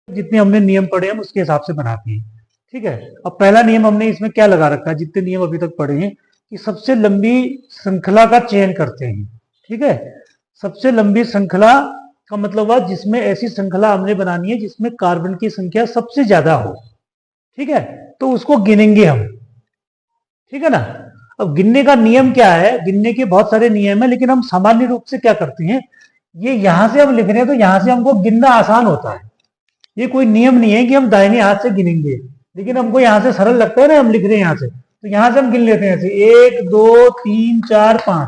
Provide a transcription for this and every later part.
जितने हमने नियम पढ़े हम उसके हिसाब से बनाते हैं। ठीक है, अब पहला नियम हमने इसमें क्या लगा रखा है, जितने नियम अभी तक पढ़े हैं कि सबसे लंबी श्रृंखला का चयन करते हैं। ठीक है, सबसे लंबी श्रृंखला का मतलब हुआ जिसमें ऐसी श्रृंखला हमने बनानी है जिसमें कार्बन की संख्या सबसे ज्यादा हो। ठीक है, तो उसको गिनेंगे हम। ठीक है ना। अब गिनने का नियम क्या है, गिनने के बहुत सारे नियम है, लेकिन हम सामान्य रूप से क्या करते हैं, ये यहां से हम लिख रहे हैं तो यहां से हमको गिनना आसान होता है। ये कोई नियम नहीं है कि हम दाहिने हाथ से गिनेंगे, लेकिन हमको यहां से सरल लगता है ना, हम लिख रहे हैं यहां से, तो यहां से हम गिन लेते हैं ऐसे 1 2 3 4 5,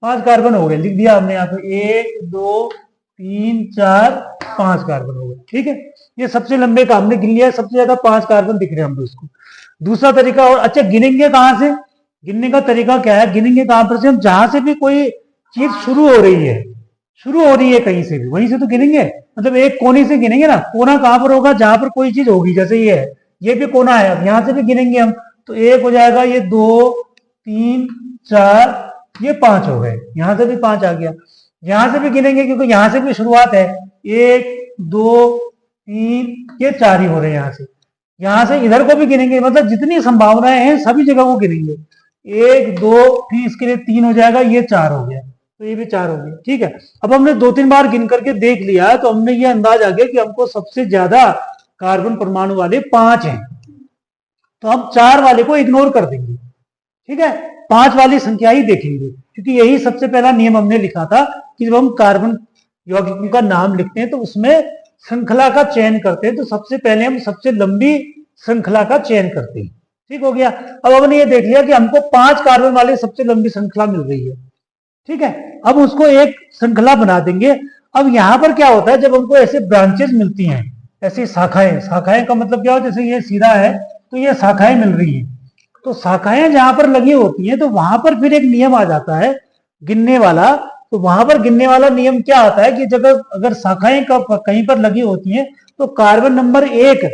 5 कार्बन हो गए, लिख दिया हमने यहाँ पे 1 2 3 4 5 कार्बन हो गए। ठीक है, ये सबसे लंबे का हमने गिन लिया, सबसे ज्यादा 5 कार्बन दिख रहे हैं हमको इसको। दूसरा तरीका, और अच्छा गिनेंगे कहां से, गिनने का तरीका क्या है, गिनेंगे कहां पर से, हम जहां से भी कोई चीज शुरू हो रही है, शुरू हो रही है कहीं से भी, वहीं से तो गिनेंगे। मतलब एक कोने से गिनेंगे ना, कोना कहां पर होगा, जहां पर कोई चीज होगी, जैसे ये है, ये भी कोना है, अब यहां से भी गिनेंगे हम, तो 1 हो जाएगा, ये 2 3 4, ये 5 हो गए, यहां से भी 5 आ गया। यहां से भी गिनेंगे क्योंकि यहां से भी शुरुआत है, 1 2 3, ये 4 ही हो रहे हैं यहां से। यहां से इधर को भी गिनेंगे, मतलब जितनी संभावनाएं हैं सभी जगह को गिनेंगे। 1 2, फिर इसके लिए 3 हो जाएगा, ये 4 हो गया, तो ये भी 4 हो गया। ठीक है, अब हमने 2-3 बार गिन करके देख लिया, तो हमने ये अंदाज आ गया कि हमको सबसे ज्यादा कार्बन परमाणु वाले 5 हैं, तो हम 4 वाले को इग्नोर कर देंगे। ठीक है, 5 वाली संख्या ही देखेंगे, क्योंकि यही सबसे पहला नियम हमने लिखा था कि जब हम कार्बन यौगिकों का नाम लिखते हैं तो उसमें श्रृंखला का चयन करते हैं, तो सबसे पहले हम सबसे लंबी श्रृंखला का चयन करते हैं। ठीक हो गया। अब हमने ये देख लिया कि हमको 5 कार्बन वाली सबसे लंबी श्रृंखला मिल रही है। ठीक है, अब उसको एक श्रृंखला बना देंगे। अब यहां पर क्या होता है, जब हमको ऐसे ब्रांचेस मिलती हैं, ऐसी शाखाएं, शाखाएं का मतलब क्या हो, जैसे ये सीधा है तो ये शाखाएं मिल रही हैं, तो शाखाएं जहां पर लगी होती हैं तो वहां पर फिर एक नियम आ जाता है गिनने वाला। तो वहां पर गिनने वाला नियम क्या आता है कि जब अगर शाखाएं कहीं पर लगी होती हैं तो कार्बन नंबर 1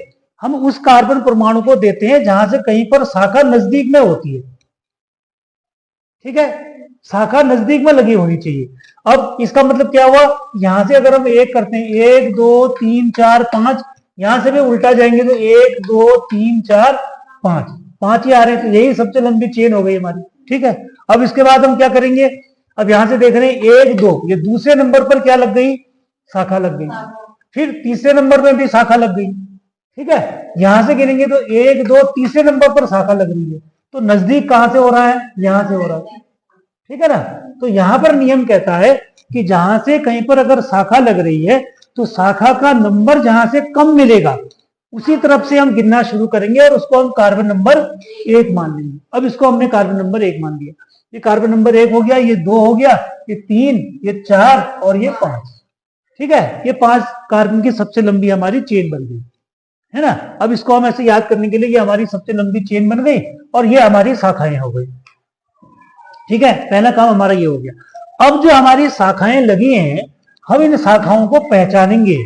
हम उस कार्बन परमाणु को देते हैं जहां से कहीं पर शाखा नजदीक में होती है। ठीक है, शाखा नजदीक में लगी होनी चाहिए। अब इसका मतलब क्या हुआ, यहां से अगर हम 1 करते हैं, 1 2 3 4 5, यहां से भी उल्टा जाएंगे तो 1 2 3 4 5, 5 ही आ रहे हैं, तो यही सबसे लंबी चेन हो गई हमारी। ठीक है, अब इसके बाद हम क्या करेंगे, अब यहां से देख रहे हैं 1 2, ये दूसरे नंबर पर क्या लग गई, शाखा लग गई, फिर तीसरे नंबर पर भी शाखा लग गई। ठीक है, यहां से गिनेंगे तो 1 2, तीसरे नंबर पर शाखा लग रही है, तो नजदीक कहां से हो रहा है, यहां से हो रहा है। ठीक है ना, तो यहां पर नियम कहता है कि जहां से कहीं पर अगर शाखा लग रही है तो शाखा का नंबर जहां से कम मिलेगा उसी तरफ से हम गिनना शुरू करेंगे और उसको हम कार्बन नंबर 1 मान लेंगे। अब इसको हमने कार्बन नंबर 1 मान लिया, ये कार्बन नंबर 1 हो गया, ये 2 हो गया, ये 3, ये 4 और ये 5। ठीक है, ये 5 कार्बन की सबसे लंबी हमारी चेन बन गई है ना। अब इसको हम ऐसे याद करने के लिए ये हमारी सबसे लंबी चेन बन गई और ये हमारी शाखाएं हो गई। ठीक है, पहला काम हमारा ये हो गया। अब जो हमारी शाखाएं लगी हैं, हम इन शाखाओं को पहचानेंगे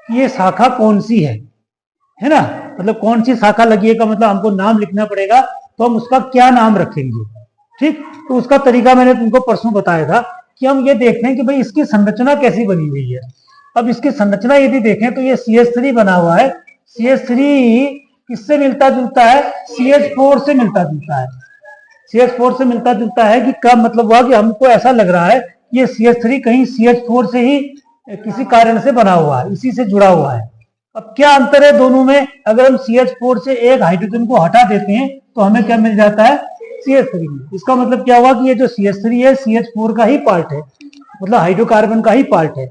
कि ये शाखा कौन सी है ना, मतलब कौन सी शाखा लगी है का मतलब हमको नाम लिखना पड़ेगा, तो हम उसका क्या नाम रखेंगे। ठीक, तो उसका तरीका मैंने तुमको परसों बताया था कि हम ये देखते हैं कि भाई इसकी संरचना कैसी बनी हुई है। अब इसकी संरचना यदि देखें तो ये CH3 बना हुआ है, CH3 किससे मिलता जुलता है, CH4 से मिलता जुलता है। CH4 से मिलता जुलता है कि क्या मतलब हुआ कि हमको ऐसा लग रहा है कि ये CH3 कहीं CH4 से ही किसी कारण से बना हुआ है, इसी से जुड़ा हुआ है। अब क्या अंतर है दोनों में, अगर हम CH4 से एक हाइड्रोजन को हटा देते हैं तो हमें क्या मिल जाता है, CH3। इसका मतलब क्या हुआ कि ये जो CH3 है CH4 का ही पार्ट है, मतलब हाइड्रोकार्बन का ही पार्ट है।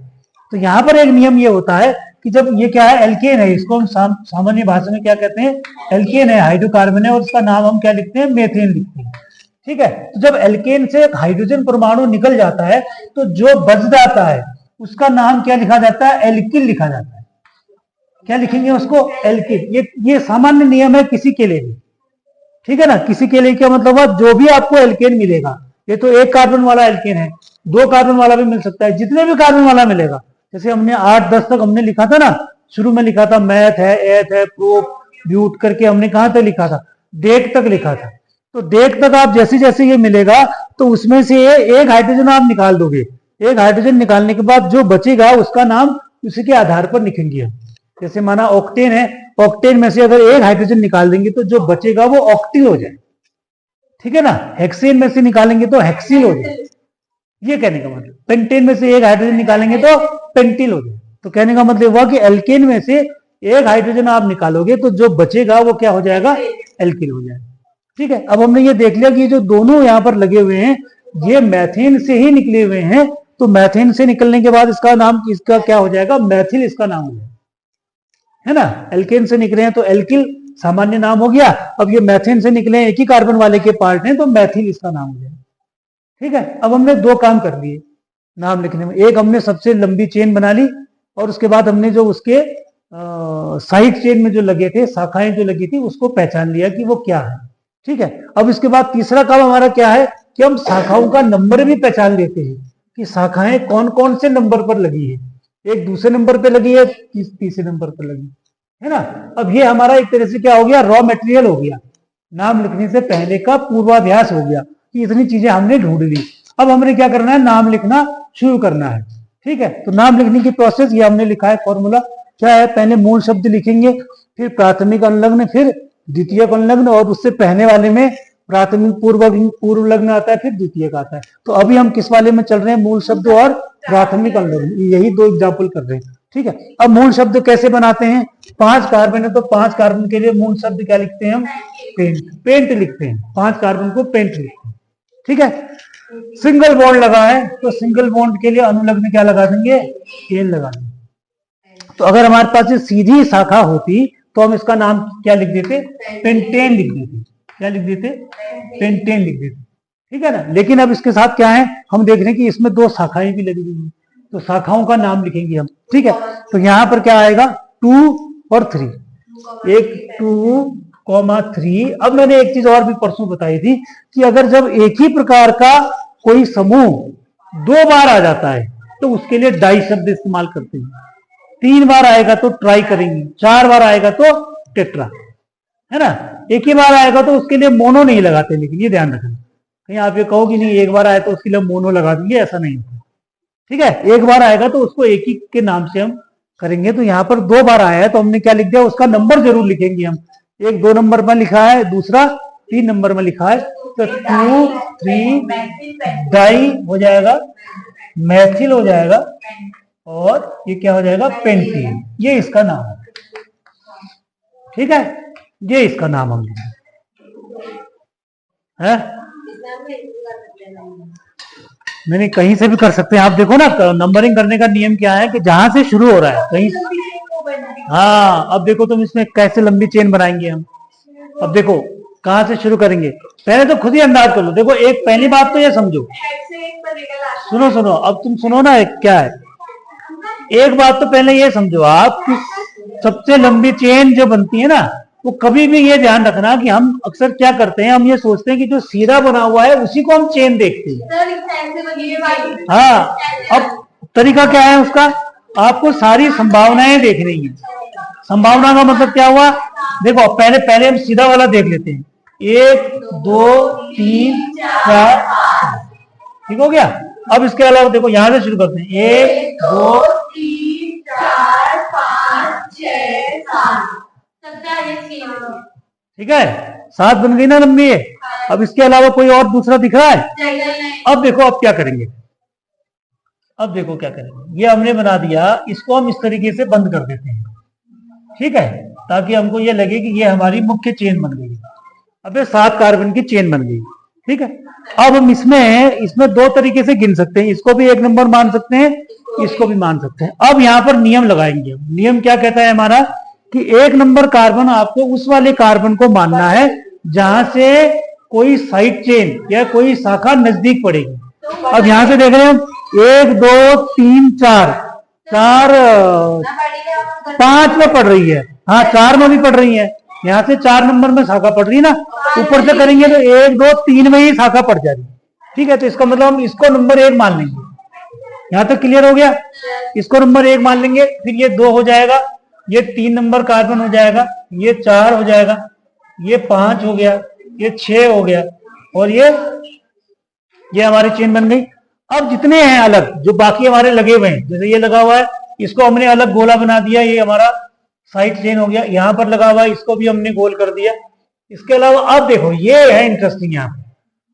तो यहाँ पर एक नियम ये होता है कि जब ये क्या है, एल्केन है, इसको हम सामान्य भाषा में क्या कहते हैं, एल्केन है, हाइड्रोकार्बन है, और उसका नाम हम क्या लिखते हैं, मेथेन लिखते हैं। ठीक है, तो जब एल्केन से हाइड्रोजन परमाणु निकल जाता है तो जो बच जाता है उसका नाम क्या लिखा जाता है, एल्किल लिखा जाता है। क्या लिखेंगे उसको, एल्किल। ये सामान्य नियम है किसी के लिए भी। ठीक है ना, किसी के लिए क्या मतलब हुआ, जो भी आपको एल्केन मिलेगा, ये तो 1 कार्बन वाला एल्केन है, 2 कार्बन वाला भी मिल सकता है, जितने भी कार्बन वाला मिलेगा, जैसे हमने 8-10 तक हमने लिखा था ना, शुरू में लिखा था मैथ है, एथ है, प्रोप, ब्यूट करके हमने कहां तक लिखा था, डेक तक लिखा था। तो डेक तक आप जैसे जैसे ये मिलेगा तो उसमें से एक हाइड्रोजन आप निकाल दोगे, एक हाइड्रोजन निकालने के बाद जो बचेगा उसका नाम उसी के आधार पर लिखेंगे हम। जैसे माना ऑक्टेन है, ऑक्टेन में से अगर एक हाइड्रोजन निकाल देंगे तो जो बचेगा वो ऑक्टिल हो जाए, ठीक है ना। हेक्सेन में से निकालेंगे तो हेक्सिल हो जाए, ये कहने का मतलब। पेंटेन में से एक हाइड्रोजन निकालेंगे तो पेंटिल हो जाए। तो कहने का मतलब हुआ कि एल्केन में से एक हाइड्रोजन आप निकालोगे तो जो बचेगा वो क्या हो जाएगा, एल्किल हो जाएगा, ठीक है। अब हमने ये देख लिया कि जो दोनों यहां पर लगे हुए हैं ये मैथेन से ही निकले हुए हैं, तो मैथेन से निकलने के बाद इसका नाम, इसका क्या हो जाएगा, मैथिल इसका नाम हो जाएगा, है ना। एल्केन से निकले हैं तो एल्किल सामान्य नाम हो गया। अब ये मैथेन से निकले हैं, एक ही कार्बन वाले के पार्ट हैं, तो मैथिल इसका नाम हो जाएगा, ठीक है। अब हमने दो काम कर लिए नाम लिखने में। एक हमने सबसे लंबी चेन बना ली और उसके बाद हमने जो उसके साइड चेन में जो लगे थे, शाखाएं जो लगी थी, उसको पहचान लिया कि वो क्या है, ठीक है। अब इसके बाद तीसरा काम हमारा क्या है कि हम शाखाओं का नंबर भी पहचान लेते हैं कि शाखाएं कौन कौन से नंबर पर लगी है। एक दूसरे नंबर पर लगी है, तीसरे नंबर पर लगी है ना। अब ये हमारा एक तरह से क्या हो गया, रॉ मटेरियल हो गया, नाम लिखने से पहले का पूर्वाभ्यास हो गया कि इतनी चीजें हमने ढूंढ ली। अब हमने क्या करना है, नाम लिखना शुरू करना है, ठीक है। तो नाम लिखने की प्रोसेस ये हमने लिखा है, फॉर्मूला क्या है, पहले मूल शब्द लिखेंगे, फिर प्राथमिक अनुलग्न, फिर द्वितीयक अनुलग्न, और उससे पहले वाले में प्राथमिक पूर्व लग्न आता है, फिर द्वितीयक आता है। तो अभी हम किस वाले में चल रहे हैं, मूल शब्द और प्राथमिक अनुलग्न, यही दो एग्जाम्पल कर रहे हैं, ठीक है। अब मूल शब्द कैसे बनाते हैं, 5 कार्बन है तो 5 कार्बन के लिए मूल शब्द क्या लिखते हैं हम, पेंट, पेंट लिखते हैं, 5 कार्बन को पेंट लिखते हैं, ठीक है। सिंगल बॉन्ड लगा है तो सिंगल बॉन्ड के लिए अनुलग्न क्या लगा देंगे, एन लगा देंगे। तो अगर हमारे पास ये सीधी शाखा होती तो हम इसका नाम क्या लिख देते, पेंटेन लिख देते, क्या लिख देते, पेंटेन लिख देते, ठीक है ना। लेकिन अब इसके साथ क्या है, हम देख रहे हैं कि इसमें 2 शाखाएं भी लगी हुई हैं, तो शाखाओं का नाम लिखेंगे हम, ठीक है। तो यहां पर क्या आएगा, 2 और 3, 1 2 3। अब मैंने एक चीज और भी परसों बताई थी कि अगर जब एक ही प्रकार का कोई समूह 2 बार आ जाता है तो उसके लिए डाई शब्द इस्तेमाल करते हैं, 3 बार आएगा तो ट्राई करेंगे, 4 बार आएगा तो टेट्रा, है ना। एक ही बार आएगा तो उसके लिए मोनो नहीं लगाते, लेकिन ये ध्यान रखना, कहीं आप ये कहो कि नहीं एक बार आया तो उसके लिए मोनो लगा देंगे, ऐसा नहीं होता, ठीक है। एक बार आएगा तो उसको एक ही के नाम से हम करेंगे। तो यहाँ पर 2 बार आया है तो हमने क्या लिख दिया, उसका नंबर जरूर लिखेंगे हम, एक 2 नंबर में लिखा है, दूसरा 3 नंबर में लिखा है, तो 2 3 डाई हो जाएगा, मैथिल हो जाएगा, और ये क्या हो जाएगा, पेंटीन, ये इसका नाम है, ठीक है। ये इसका नाम हम है, नहीं कहीं से भी कर सकते हैं आप। देखो ना नंबरिंग करने का नियम क्या है कि जहां से शुरू हो रहा है कहीं, हाँ। अब देखो तुम इसमें कैसे लंबी चेन बनाएंगे हम, अब देखो कहां से शुरू करेंगे, पहले तो खुद ही अंदाज कर लो। देखो एक पहली बात तो ये समझो, सुनो सुनो, अब तुम सुनो ना क्या है, एक बात तो पहले ये समझो आप कि सबसे लंबी चेन जो बनती है ना, वो कभी भी ये ध्यान रखना कि हम अक्सर क्या करते हैं, हम ये सोचते हैं कि जो सीधा बना हुआ है उसी को हम चेन देखते हैं। हाँ, अब तरीका क्या है उसका, आपको सारी संभावनाएं देख रही हैं। संभावना का मतलब क्या हुआ, देखो पहले पहले हम सीधा वाला देख लेते हैं, 1 2 3 4, ठीक हो गया। अब इसके अलावा देखो यहां से शुरू करते हैं, 1 2 3 4 5 6 7, ठीक है, 7 बन गई ना लंबी है। अब इसके अलावा कोई और दूसरा दिख रहा है, अब देखो अब क्या करेंगे, अब देखो क्या करेंगे, ये हमने बना दिया, इसको हम इस तरीके से बंद कर देते हैं, ठीक है, ताकि हमको ये लगे कि ये हमारी मुख्य चेन बन गई। अब ये 7 कार्बन की चेन बन गई, ठीक है। अब हम इसमें 2 तरीके से गिन सकते हैं, इसको भी 1 नंबर मान सकते हैं, इसको भी मान सकते हैं। अब यहां पर नियम लगाएंगे, नियम क्या कहता है हमारा कि 1 नंबर कार्बन आपको उस वाले कार्बन को मानना है जहां से कोई साइड चेन या कोई शाखा नजदीक पड़ेगी। अब यहां से देख रहे हैं 1 2 3 4 5 में पड़ रही है, हाँ 4 में भी पड़ रही है, यहाँ से 4 नंबर में शाखा पड़ रही है ना, ऊपर से करेंगे तो 1 2 3 में ही शाखा पड़ जा रही है, ठीक है। तो इसका मतलब हम इसको नंबर 1 मान लेंगे, यहां तक क्लियर हो गया, इसको नंबर 1 मान लेंगे। फिर ये 2 हो जाएगा, ये 3 नंबर कार्बन हो जाएगा, ये 4 हो जाएगा, ये 5 हो गया, ये 6 हो गया, और ये हमारी चेन बन गई। अब जितने हैं अलग जो बाकी हमारे लगे हुए हैं, जैसे ये लगा हुआ है, इसको हमने अलग गोला बना दिया, ये हमारा साइड चेन हो गया, यहाँ पर लगा हुआ है, इसको भी हमने गोल कर दिया। इसके अलावा अब देखो ये है इंटरेस्टिंग यहाँ पे,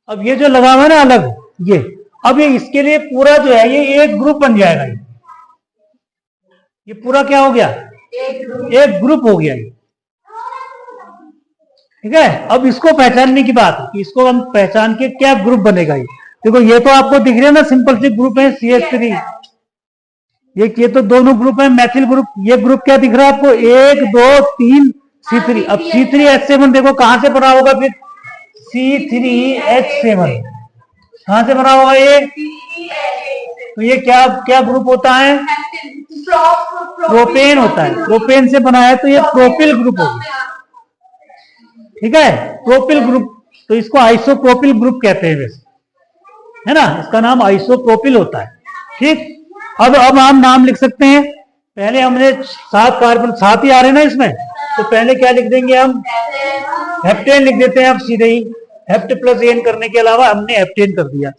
अब ये जो लगा हुआ है ना अलग, ये अब ये इसके लिए पूरा जो है ये एक ग्रुप बन जाएगा, ये पूरा क्या हो गया, एक ग्रुप हो गया ये। ठीक है, अब इसको पहचानने की बात है, इसको हम पहचान के क्या ग्रुप बनेगा ये। देखो ये तो आपको दिख रहा है ना, सिंपल सी ग्रुप है CH3, ये तो दोनों ग्रुप है मैथिल ग्रुप। ये ग्रुप क्या दिख रहा है आपको, 1 2 3 C3। अब C3H7 देखो कहां से बना होगा फिर, C3H7 कहां से बना होगा ये, तो ये क्या क्या ग्रुप होता है, प्रोपेन होता है, प्रोपेन से बना है तो ये प्रोपिल ग्रुप होगा। ठीक है, प्रोपिल ग्रुप, तो इसको आइसोप्रोपिल ग्रुप कहते हैं वैसे, है ना, इसका नाम आइसोप्रोपिल होता है। ठीक, अब हम नाम लिख सकते हैं। पहले हमने 7 कार्बन 7 ही आ रहे ना इसमें, तो पहले क्या लिख देंगे हम, हेप्टेन लिख देते हैं। अब सीधे ही हेप्ट प्लस एन करने के अलावा हमने हेप्टेन कर दिया।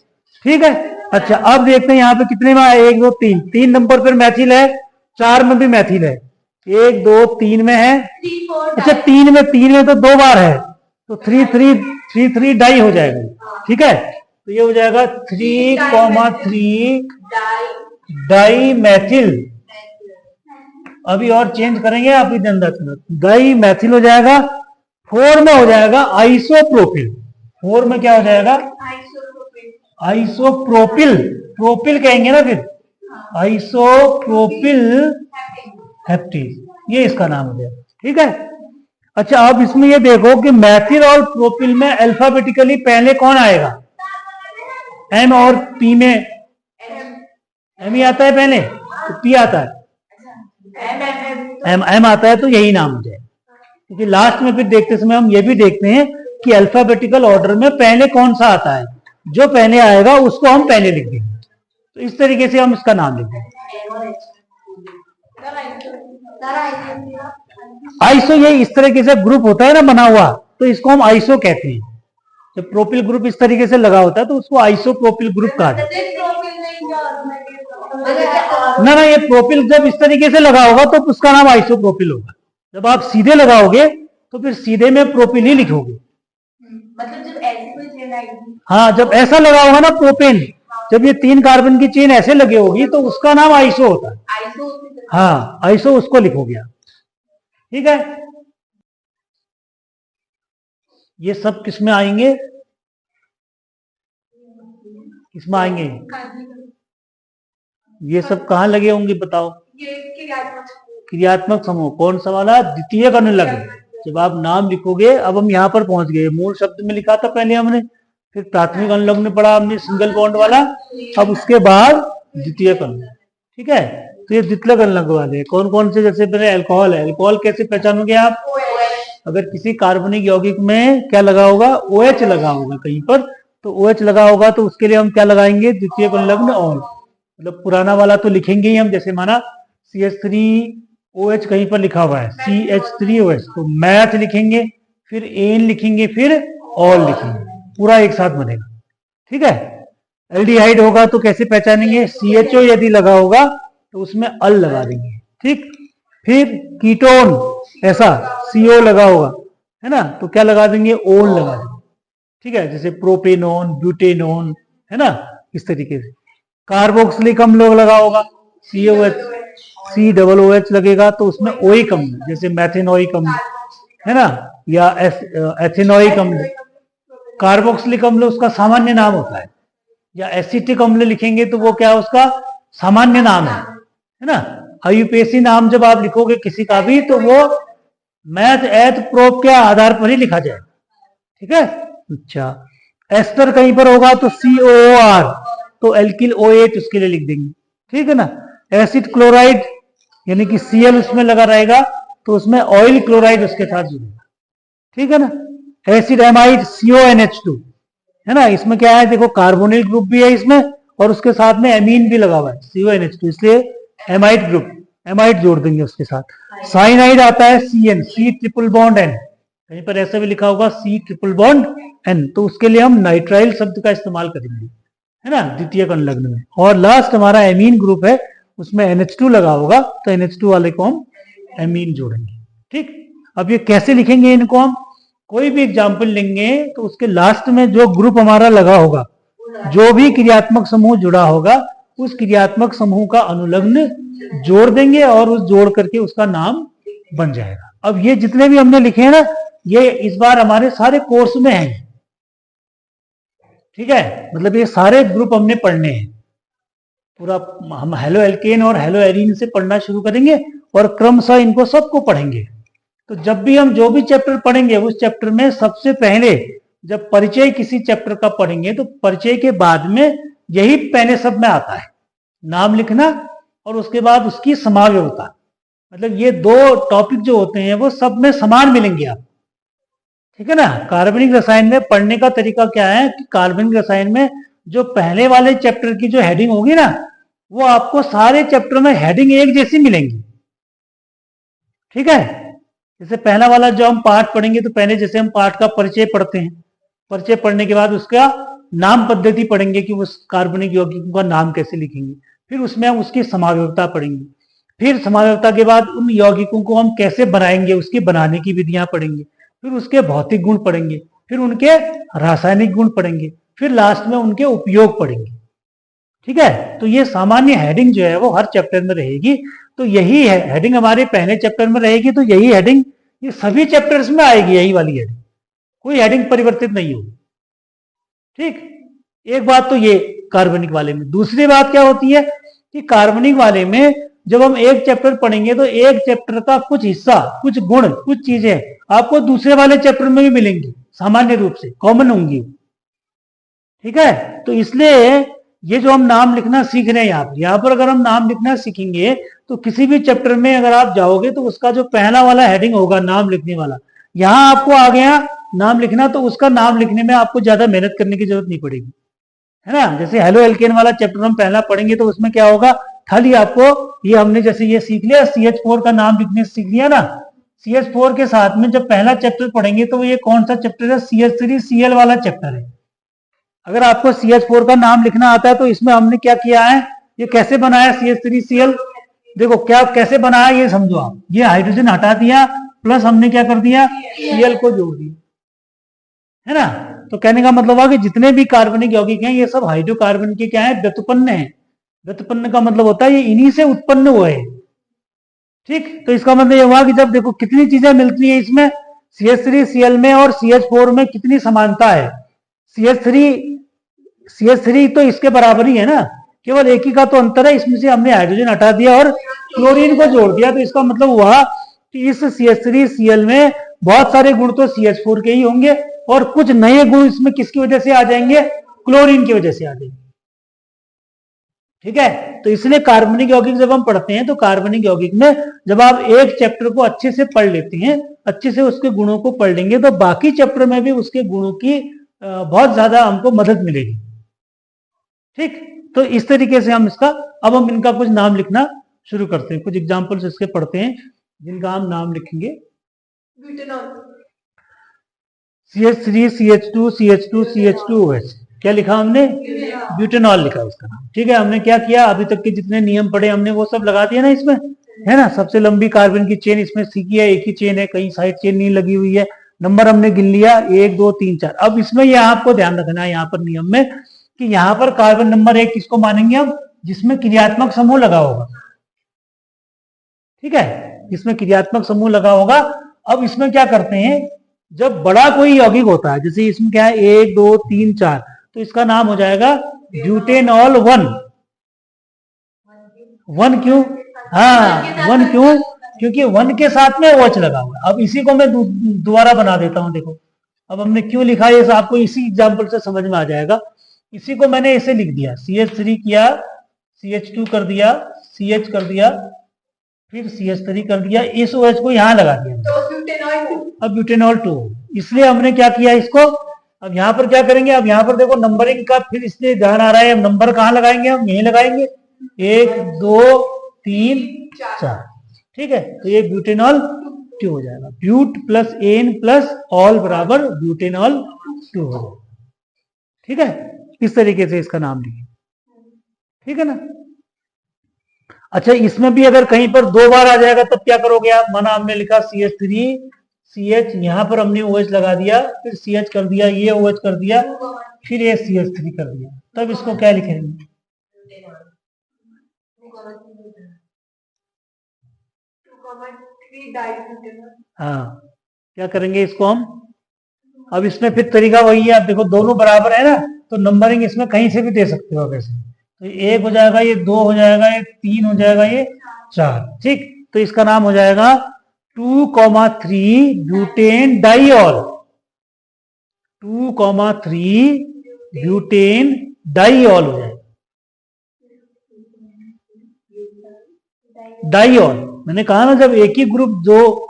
ठीक है, अच्छा अब देखते हैं यहाँ पे कितने में है, 1 2 3, 3 नंबर पर मैथिल है, 4 में भी मैथिल है, 1 2 3 में है, अच्छा 3 में तो 2 बार है, तो 3 डाई हो जाएगा। ठीक है, तो ये हो जाएगा 3,3 डाई मैथिल। अभी और चेंज करेंगे, आप इधर अंदर डाई मैथिल हो जाएगा। 4 में हो जाएगा आइसोप्रोपिल, 4 में क्या हो जाएगा, आइसोप्रोपिल, प्रोपिल कहेंगे ना फिर, आइसोप्रोपिल हेप्टेन, ये इसका नाम हो गया। ठीक है, अच्छा अब इसमें ये देखो कि मैथिल और प्रोपिल में अल्फाबेटिकली पहले कौन आएगा, M और P में M ही आता है पहले, तो P आता है, M आता है, तो यही नाम हो जाए। क्योंकि लास्ट में फिर देखते समय हम ये भी देखते हैं कि अल्फाबेटिकल ऑर्डर में पहले कौन सा आता है, जो पहले आएगा उसको हम पहले लिख देंगे। तो इस तरीके से हम इसका नाम लिख देंगे। आइसो ये इस तरीके से ग्रुप होता है ना बना हुआ, तो इसको हम आइसो कहते हैं। जब प्रोपिल ग्रुप इस तरीके से लगा होता है तो उसको आइसोप्रोपिल ग्रुप कहा जाता है। ना ये प्रोपिल जब इस तरीके से लगा होगा तो उसका नाम आइसोप्रोपिल होगा। जब आप सीधे लगाओगे तो फिर सीधे में प्रोपिल ही लिखोगे। मतलब जब ऐसी कोई चेन आएगी, हाँ, जब ऐसा लगा होगा ना प्रोपेन, जब ये 3 कार्बन की चेन ऐसे लगी होगी तो उसका नाम आइसो होता है। हाँ, आइसो उसको लिखोगे आप। ठीक है, ये सब किसमें आएंगे, किसमें आएंगे, ये सब कहाँ लगे होंगे बताओ, क्रियात्मक समूह। कौन सा वाला, द्वितीयक अनुलग्न। जब आप नाम लिखोगे, अब हम यहाँ पर पहुंच गए, मूल शब्द में लिखा था पहले हमने, फिर प्राथमिक अनुलग्न पढ़ा हमने सिंगल बॉन्ड वाला, अब उसके बाद द्वितीयक अनुलग्न। ठीक है, तो ये द्वितीयक अनुलग्न वाले कौन कौन से, जैसे पहले अल्कोहल है, अल्कोहल कैसे पहचानोगे आप, अगर किसी कार्बनिक यौगिक में क्या लगा होगा, OH लगा होगा कहीं पर, तो OH लगा होगा तो उसके लिए हम क्या लगाएंगे, द्वितीयक अनुलग्न और, मतलब पुराना वाला तो लिखेंगे ही हम, जैसे माना CH3OH कहीं पर लिखा हुआ है, CH3OH, तो मैथ लिखेंगे, फिर एन लिखेंगे, फिर ऑल लिखेंगे, पूरा एक साथ बनेगा। ठीक है, एल्डिहाइड होगा तो कैसे पहचानेंगे, CHO यदि लगा होगा तो उसमें अल लगा देंगे। ठीक, फिर कीटोन ऐसा CO लगा होगा, है ना, तो क्या लगा देंगे, ओन लगा देंगे। ठीक है, जैसे प्रोपेनोन, ब्यूटेनोन, है ना, इस तरीके से। कार्बोक्सिलिक अम्ल लगा होगा, COH, COOH लगेगा तो उसमें ओइक अम्ल, जैसे मैथेनोइक अम्ल, है ना, या एथेनोइक अम्ल। कार्बोक्सिलिक अम्ल उसका सामान्य नाम होता है, या एसिटिक अम्ल लिखेंगे तो वो क्या उसका सामान्य नाम है ना। आयुपेसी नाम जब आप लिखोगे किसी का भी तो वो मैथ एथ प्रोप के आधार पर ही लिखा जाएगा। ठीक है, अच्छा एस्टर कहीं पर होगा तो COOR, तो एल्किल OH उसके लिए लिख देंगे। ठीक है ना, एसिड क्लोराइड यानी कि Cl उसमें लगा रहेगा तो उसमें ऑयल क्लोराइड उसके साथ जुड़ेगा। ठीक है ना, एसिड एमाइड CONH2, है ना, इसमें क्या है देखो, कार्बोनिल ग्रुप भी है इसमें और उसके साथ में एमीन भी लगा हुआ है CONH2, इसलिए एमाइड ग्रुप, एमाइड जोड़ देंगे उसके साथ। साइनाइड आता है CN, C triple bond N, कहीं पर ऐसा भी लिखा होगा C ट्रिपल बॉन्ड N, तो उसके लिए हम नाइट्राइल शब्द का इस्तेमाल करेंगे, है ना, द्वितीयक अनुलग्न में। और लास्ट हमारा एमीन ग्रुप है, उसमें NH2 लगा होगा तो NH2 वाले को हम एमीन जोड़ेंगे। ठीक, अब ये कैसे लिखेंगे इनको हम, कोई भी एग्जाम्पल लेंगे तो उसके लास्ट में जो ग्रुप हमारा लगा होगा, जो भी क्रियात्मक समूह जुड़ा होगा, उस क्रियात्मक समूह का अनुलग्न जोड़ देंगे और उस जोड़ करके उसका नाम बन जाएगा। अब ये जितने भी हमने लिखे हैं ना, ये इस बार हमारे सारे कोर्स में हैं। ठीक है, मतलब ये सारे ग्रुप हमने पढ़ने हैं पूरा। हम हेलो एल्केन और हेलो एरीन से पढ़ना शुरू करेंगे और क्रमशः इनको सबको पढ़ेंगे। तो जब भी हम जो भी चैप्टर पढ़ेंगे, उस चैप्टर में सबसे पहले जब परिचय किसी चैप्टर का पढ़ेंगे तो परिचय के बाद में यही पहले सब में आता है, नाम लिखना और उसके बाद उसकी समावयवता। मतलब ये दो टॉपिक जो होते हैं वो सब में समान मिलेंगे आप। ठीक है ना। कार्बनिक रसायन में पढ़ने का तरीका क्या है कि कार्बनिक रसायन में जो पहले वाले चैप्टर की जो हेडिंग होगी ना, वो आपको सारे चैप्टर में हेडिंग एक जैसी मिलेंगी। ठीक है, जैसे पहला वाला जो हम पाठ पढ़ेंगे तो पहले जैसे हम पाठ का परिचय पढ़ते हैं, परिचय पढ़ने के बाद उसका नाम पद्धति पढ़ेंगे कि उस कार्बनिक यौगिकों का नाम कैसे लिखेंगे, फिर उसमें हम उसकी समावयवता पढ़ेंगे, फिर समावयवता के बाद उन यौगिकों को हम कैसे बनाएंगे उसके बनाने की विधियां पढ़ेंगे, फिर उसके भौतिक गुण पढ़ेंगे, फिर उनके रासायनिक गुण पढ़ेंगे, फिर लास्ट में उनके उपयोग पढ़ेंगे। ठीक है, तो ये सामान्य हेडिंग जो है वो हर चैप्टर में रहेगी। तो यही है हेडिंग हमारे पहले चैप्टर में रहेगी, तो यही हेडिंग ये सभी चैप्टर्स में आएगी, यही वाली हेडिंग, कोई हेडिंग परिवर्तित नहीं होगी। ठीक, एक बात तो ये कार्बनिक वाले में। दूसरी बात क्या होती है कि कार्बनिक वाले में जब हम एक चैप्टर पढ़ेंगे तो एक चैप्टर का कुछ हिस्सा, कुछ गुण, कुछ चीजें आपको दूसरे वाले चैप्टर में भी मिलेंगी, सामान्य रूप से कॉमन होंगी। ठीक है, तो इसलिए ये जो हम नाम लिखना सीख रहे हैं यहाँ पर अगर हम नाम लिखना सीखेंगे तो किसी भी चैप्टर में अगर आप जाओगे तो उसका जो पहला वाला हेडिंग होगा नाम लिखने वाला, यहाँ आपको आ गया नाम लिखना, तो उसका नाम लिखने में आपको ज्यादा मेहनत करने की जरूरत नहीं पड़ेगी, है ना। जैसे हेलो एल्केन वाला चैप्टर हम पहला पढ़ेंगे तो उसमें क्या होगा, खाली आपको ये हमने जैसे ये सीख लिया CH4 का नाम लिखने सीख लिया ना, CH4 के साथ में जब पहला चैप्टर पढ़ेंगे तो ये कौन सा चैप्टर है, CH3Cl वाला चैप्टर है। अगर आपको CH4 का नाम लिखना आता है तो इसमें हमने क्या किया है, ये कैसे बनाया CH3Cl, देखो क्या कैसे बनाया ये समझो आप। ये हाइड्रोजन हटा दिया प्लस हमने क्या कर दिया, Cl को जोड़ दिया, है ना। तो कहने का मतलब है कि जितने भी कार्बनिक यौगिक हैं ये सब हाइड्रोकार्बन के क्या है, व्युत्पन्न है। व्युत्पन्न का मतलब होता है ये इन्हीं से उत्पन्न हुए हैं। ठीक, तो इसका मतलब ये हुआ कि जब देखो कितनी चीजें मिलती है इसमें, CH3Cl में और CH4 में कितनी समानता है। CH3 तो इसके बराबर ही है ना, केवल एक ही का तो अंतर है, इसमें से हमने हाइड्रोजन हटा दिया और क्लोरीन को जोड़ दिया। तो इसका मतलब हुआ कि इस CH3Cl में बहुत सारे गुण तो CH4 के ही होंगे और कुछ नए गुण इसमें किसकी वजह से आ जाएंगे, क्लोरीन की वजह से आ जाएंगे। ठीक है, तो इसलिए कार्बनिक यौगिक जब हम पढ़ते हैं तो कार्बनिक यौगिक में जब आप एक चैप्टर को अच्छे से पढ़ लेते हैं, अच्छे से उसके गुणों को पढ़ लेंगे तो बाकी चैप्टर में भी उसके गुणों की बहुत ज्यादा हमको मदद मिलेगी। ठीक, तो इस तरीके से हम इसका, अब हम इनका कुछ नाम लिखना शुरू करते हैं, कुछ एग्जाम्पल्स इसके पढ़ते हैं जिनका हम नाम लिखेंगे। CH3 CH2 CH2 CH2OH, क्या लिखा हमने, ब्यूटेनॉल लिखा इसका नाम। ठीक है, हमने क्या किया, अभी तक के जितने नियम पढ़े हमने वो सब लगा दिया ना इसमें, है ना। सबसे लंबी कार्बन की चेन इसमें सीखी है, एक ही चेन है, कहीं साइड चेन नहीं लगी हुई है। नंबर हमने गिन लिया 1 2 3 4। अब इसमें यह आपको ध्यान रखना है यहाँ पर नियम में कि यहाँ पर कार्बन नंबर 1 किसको मानेंगे हम, जिसमें क्रियात्मक समूह लगा होगा। ठीक है, जिसमें क्रियात्मक समूह लगा होगा। अब इसमें क्या करते हैं, जब बड़ा कोई यौगिक होता है, जैसे इसमें क्या है 1 2 3 4, तो इसका नाम हो जाएगा ब्यूटेनॉल 1। 1 क्यों, हाँ 1 क्यों, क्योंकि 1 के साथ में OH लगा हुआ। अब इसी को मैं दोबारा बना देता हूं, देखो अब हमने क्यों लिखा है आपको इसी एग्जाम्पल से समझ में आ जाएगा। इसी को मैंने ऐसे लिख दिया, CH3 किया, CH2 कर दिया, CH कर दिया, फिर CH3 कर दिया, इस OH को यहां लगा दिया, तो अब ब्यूटेनॉल 2। इसलिए हमने क्या किया इसको, अब यहाँ पर क्या करेंगे, अब यहाँ पर देखो नंबरिंग का फिर इसलिए ध्यान आ रहा है, अब नंबर कहाँ लगाएंगे, हम यहीं लगाएंगे 1 2 3 4। ठीक है, तो ये ब्यूटेनॉल 2 हो जाएगा, but plus ane plus ol बराबर ब्यूटेनॉल 2 हो जाएगा। ठीक है, इस तरीके से इसका नाम लिखिए। ठीक है ना। अच्छा, इसमें भी अगर कहीं पर 2 बार आ जाएगा तब क्या करोगे आप? माना हमने लिखा CH3 CH, यहां पर हमने OH लगा दिया, फिर CH कर दिया, ये OH कर दिया, फिर ये CH3 कर दिया, तब इसको क्या लिखेंगे? हाँ, क्या करेंगे इसको हम? अब इसमें फिर तरीका वही है, आप देखो दोनों बराबर है ना, तो नंबरिंग इसमें कहीं से भी दे सकते हो वैसे। तो 1 हो जाएगा, ये 2 हो जाएगा, ये 3 हो जाएगा, ये 4। ठीक, तो इसका नाम हो जाएगा 2,3 ब्यूटेन डाइऑल। 2,3 ब्यूटेन डाइऑल हो जाएगा, डाइऑल। मैंने कहा ना, जब एक ही ग्रुप दो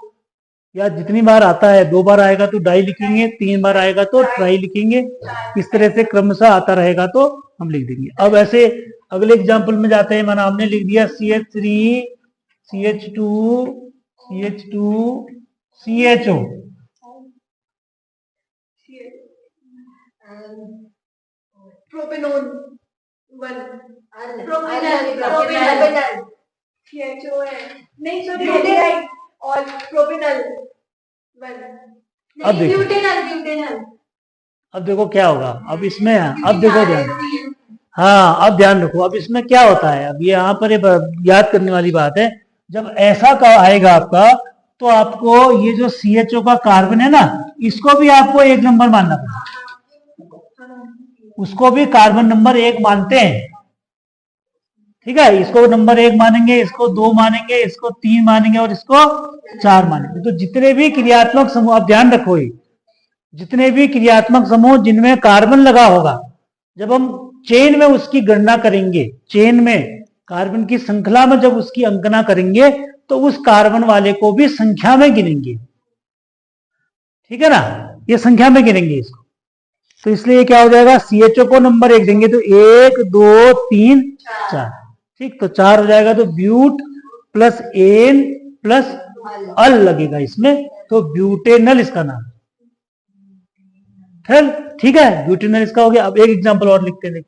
या जितनी बार आता है, 2 बार आएगा तो डाई लिखेंगे, 3 बार आएगा तो ट्राई लिखेंगे, इस तरह से क्रमशः आता रहेगा तो हम लिख देंगे। अब ऐसे अगले एग्जाम्पल में जाते हैं। माना हमने लिख दिया CH3 CH2 CH2 CHO। Propanone 1, propanal CHO है, नहीं सॉरी और प्रोपेनल 1, अब देखो, ब्यूटेनल। अब देखो क्या होगा। अब इसमें, अब देखो ध्यान, हाँ अब ध्यान रखो, अब इसमें क्या होता है। अब ये यहाँ पर याद करने वाली बात है, जब ऐसा का आएगा आपका, तो आपको ये जो CHO का कार्बन है ना, इसको भी आपको 1 नंबर मानना पड़ेगा। उसको भी कार्बन नंबर 1 मानते हैं, ठीक है। इसको नंबर 1 मानेंगे, इसको 2 मानेंगे, इसको 3 मानेंगे और इसको 4 मानेंगे। तो जितने भी क्रियात्मक समूह, आप ध्यान रखो, जितने भी क्रियात्मक समूह जिनमें कार्बन लगा होगा, जब हम चेन में उसकी गणना करेंगे, चेन में कार्बन की श्रृंखला में जब उसकी अंकना करेंगे, तो उस कार्बन वाले को भी संख्या में गिनेंगे, ठीक है ना। ये संख्या में गिनेंगे इसको, तो इसलिए क्या हो जाएगा, CHO को नंबर 1 देंगे तो 1 2 3 4, ठीक। तो 4 हो जाएगा, तो ब्यूट प्लस एन प्लस अल लगेगा इसमें, तो ब्यूटेनल इसका नाम। ठीक है, ब्यूटेनल इसका हो गया। अब एक एग्जांपल और लिखते हैं।